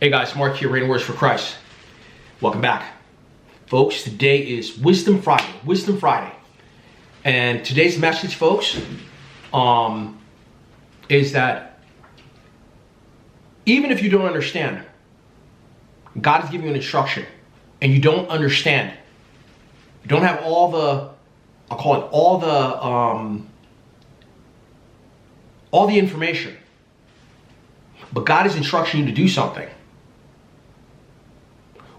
Hey guys, Mark here, Rain Words for Christ. Welcome back. Folks, today is Wisdom Friday. And today's message, folks, is that even if you don't understand, God is giving you an instruction and you don't understand, you don't have all the information, but God is instructing you to do something.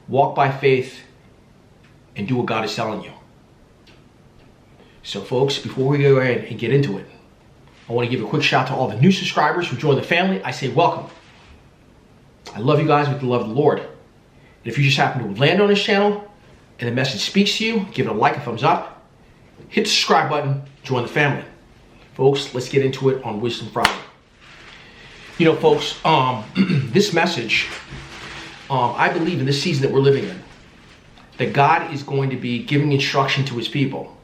Walk by faith and do what God is telling you. So folks, before we go ahead and get into it, I want to give a quick shout out to all the new subscribers who joined the family. I say welcome. I love you guys with the love of the Lord. And if you just happen to land on this channel and the message speaks to you, give it a like, a thumbs up, hit the subscribe button, join the family. Folks, let's get into it on Wisdom Friday. You know, folks, this message, I believe in this season that we're living in, that God is going to be giving instruction to his people.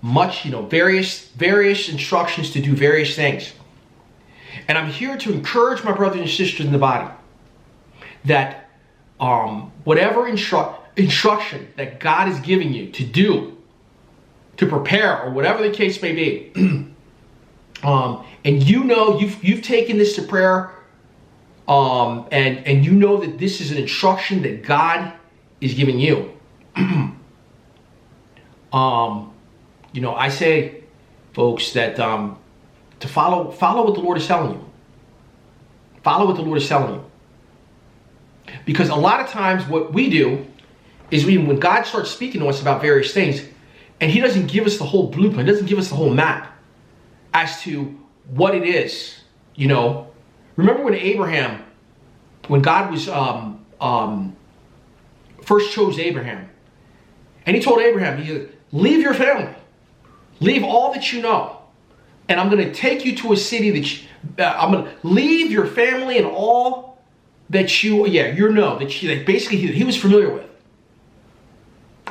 Various instructions to do various things. And I'm here to encourage my brothers and sisters in the body that whatever instruction that God is giving you to do, to prepare, or whatever the case may be, and you know you've taken this to prayer, and you know that this is an instruction that God is giving you. You know, I say, folks, that to follow what the Lord is telling you. Follow what the Lord is telling you. Because a lot of times what we do is when God starts speaking to us about various things, and he doesn't give us the whole blueprint, doesn't give us the whole map as to what it is, you know. Remember when God was first chose Abraham, and he told Abraham, he said, leave your family, leave all that you know, and I'm going to take you to a city I'm going to leave your family and all that you know, that basically he was familiar with,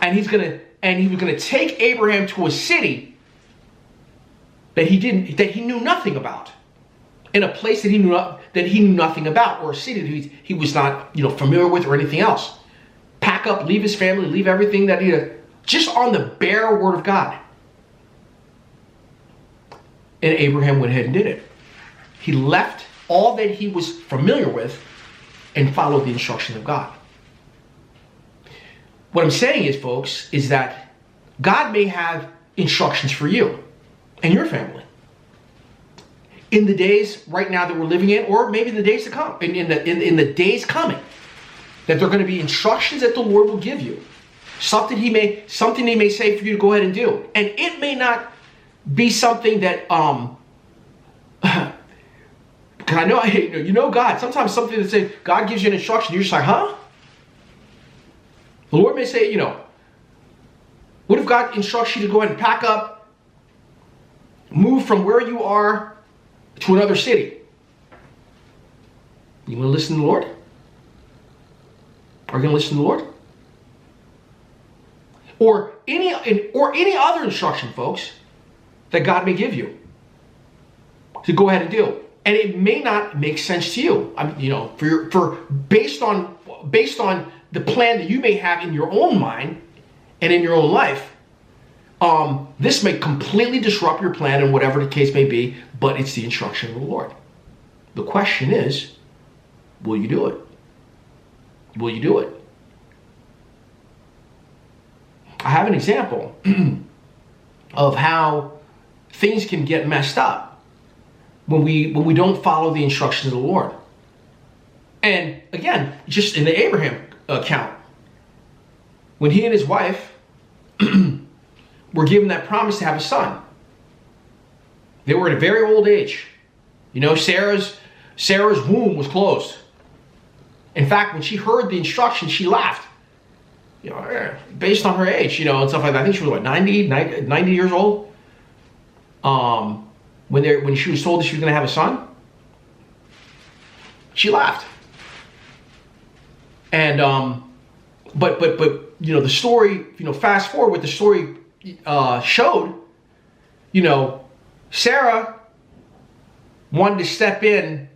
and he was going to take Abraham to a city that he knew nothing about, in a place that he knew nothing about, or a city that he was not, you know, familiar with or anything else. Pack up, leave his family, leave everything that he had, just on the bare word of God. And Abraham went ahead and did it. He left all that he was familiar with and followed the instructions of God. What I'm saying is, folks, is that God may have instructions for you and your family in the days right now that we're living in, or maybe in the days to come, in the days coming, that there are going to be instructions that the Lord will give you, something he may say for you to go ahead and do, and it may not be something that because I know you know God. Sometimes something that says God gives you an instruction, you're just like, huh? The Lord may say, you know, what if God instructs you to go ahead and pack up, move from where you are to another city? You want to listen to the Lord? Are you going to listen to the Lord? Or any other instruction, folks, that God may give you to go ahead and do, and it may not make sense to you. I mean, you know, based on the plan that you may have in your own mind and in your own life. This may completely disrupt your plan and whatever the case may be, but it's the instruction of the Lord. The question is, will you do it? Will you do it? I have an example of how things can get messed up when we don't follow the instructions of the Lord. And again, just in the Abraham account, when he and his wife were given that promise to have a son, they were at a very old age. You know, Sarah's womb was closed. In fact, when she heard the instructions, she laughed. You know, based on her age, you know, and stuff like that. I think she was, what, 90 years old? When she was told that she was going to have a son, she laughed. And, but, you know, the story, you know, fast forward what the story showed, you know, Sarah wanted to step in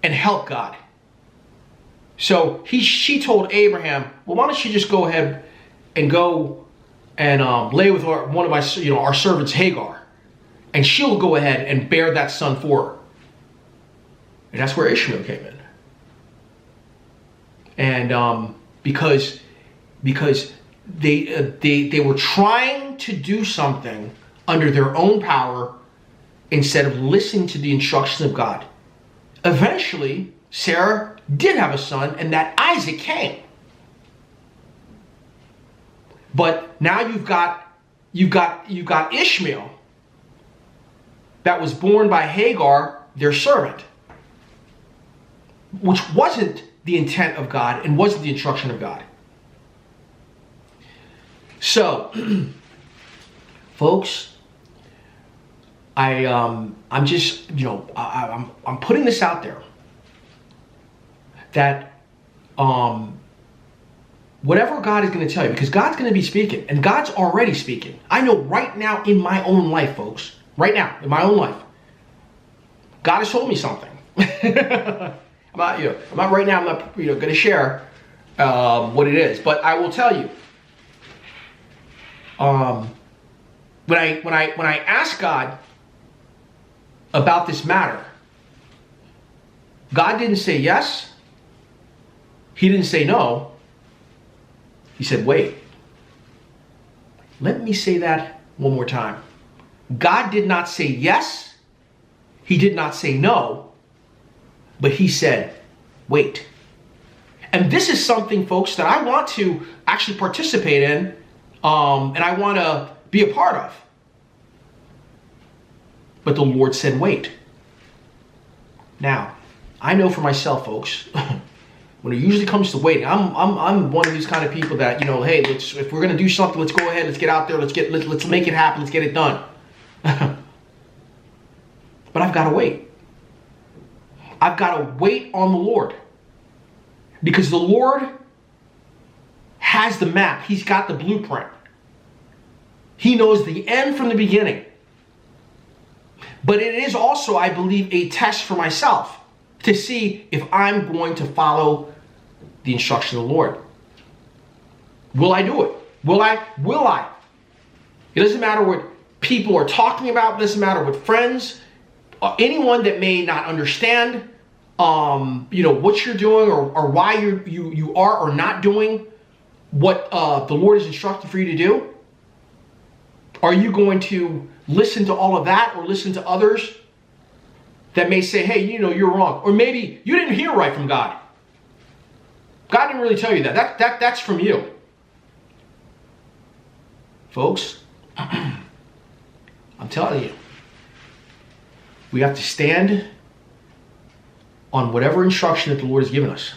and help God. So she told Abraham, well, why don't you just go ahead and go and lay with one of my, our servants Hagar, and she'll go ahead and bear that son for her. And that's where Ishmael came in. And because they were trying to do something under their own power instead of listening to the instructions of God. Eventually, Sarah did have a son, and that Isaac came. But now you've got Ishmael that was born by Hagar, their servant, which wasn't the intent of God and wasn't the instruction of God. So, folks, I'm just, I'm putting this out there that whatever God is going to tell you, because God's going to be speaking, and God's already speaking. I know right now in my own life, folks, right now in my own life, God has told me something. I'm not going to share what it is, but I will tell you. When I asked God about this matter, God didn't say yes. He didn't say no. He said, wait. Let me say that one more time. God did not say yes. He did not say no. But he said, wait. And this is something, folks, that I want to actually participate in, and I want to be a part of. But the Lord said, wait. Now, I know for myself, folks, when it usually comes to waiting, I'm one of these kind of people that, hey, if we're gonna do something, let's go ahead, let's get out there, let's make it happen, let's get it done. But I've got to wait. I've got to wait on the Lord, because the Lord has the map. He's got the blueprint. He knows the end from the beginning. But it is also, I believe, a test for myself to see if I'm going to follow the instruction of the Lord. Will I do it? Will I? It doesn't matter what people are talking about. It doesn't matter what friends, anyone that may not understand, what you're doing or why you are or not doing what the Lord is instructing for you to do. Are you going to listen to all of that, or listen to others that may say, hey, you're wrong, or maybe you didn't hear right from God? God didn't really tell you that. That's from you. Folks, I'm telling you, we have to stand on whatever instruction that the Lord has given us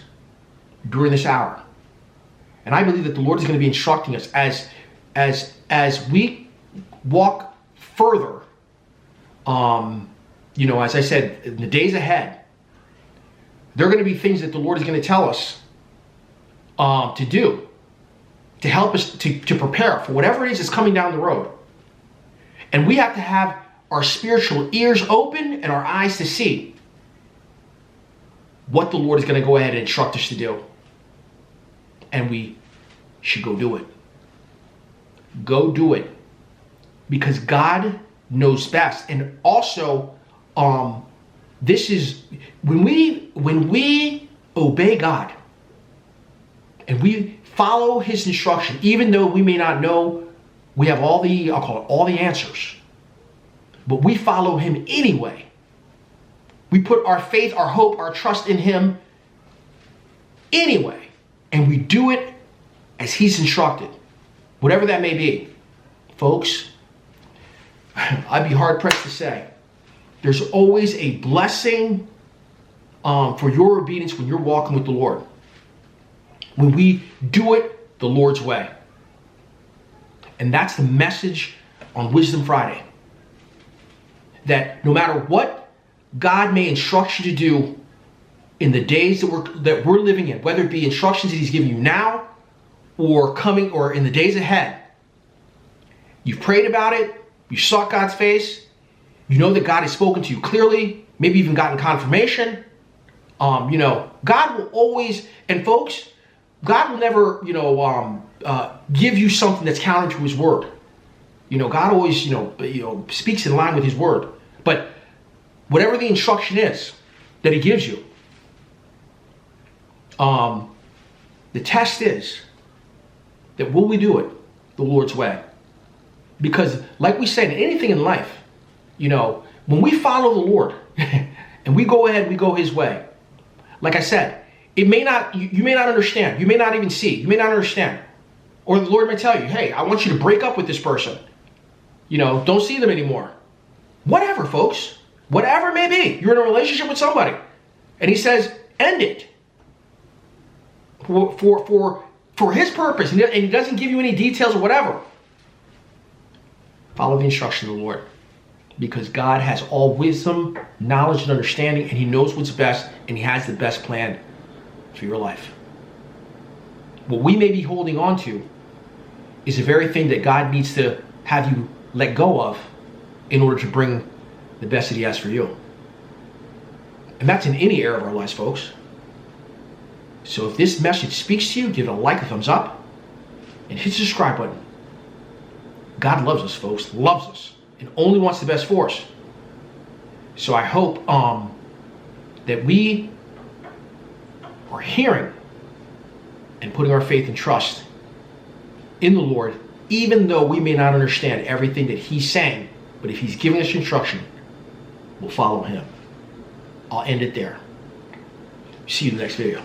during this hour. And I believe that the Lord is going to be instructing us as we walk further, as I said, in the days ahead, there are going to be things that the Lord is going to tell us to do, to help us to prepare for whatever it is that's coming down the road. And we have to have our spiritual ears open and our eyes to see what the Lord is going to go ahead and instruct us to do. And we should go do it. Go do it. Because God knows best. And also, this is when we obey God and we follow his instruction, even though we may not know we have all the answers, but we follow him anyway. We put our faith, our hope, our trust in him anyway, and we do it as he's instructed, whatever that may be. Folks, I'd be hard-pressed to say there's always a blessing for your obedience when you're walking with the Lord, when we do it the Lord's way. And that's the message on Wisdom Friday, that no matter what God may instruct you to do in the days that we're living in, whether it be instructions that he's giving you now or coming or in the days ahead, you've prayed about it, you sought God's face, you know that God has spoken to you clearly, maybe even gotten confirmation, God will always, and folks, God will never, give you something that's counter to his word. God always, speaks in line with his word. But whatever the instruction is that he gives you, the test is that will we do it the Lord's way? Because like we said, anything in life, when we follow the Lord and we go ahead, we go his way. Like I said, it may not, you may not understand. You may not even see. You may not understand. Or the Lord may tell you, hey, I want you to break up with this person. Don't see them anymore. Whatever, folks. Whatever it may be. You're in a relationship with somebody. And he says, end it. For his purpose. And he doesn't give you any details or whatever. Follow the instruction of the Lord. Because God has all wisdom, knowledge, and understanding. And he knows what's best. And he has the best plan for your life. What we may be holding on to is the very thing that God needs to have you let go of in order to bring the best that he has for you. And that's in any area of our lives, folks. So if this message speaks to you, give it a like, a thumbs up, and hit the subscribe button. God loves us, folks, loves us, and only wants the best for us. So I hope that we are hearing and putting our faith and trust in the Lord, even though we may not understand everything that he's saying. But if he's giving us instruction, we'll follow him. I'll end it there. See you in the next video.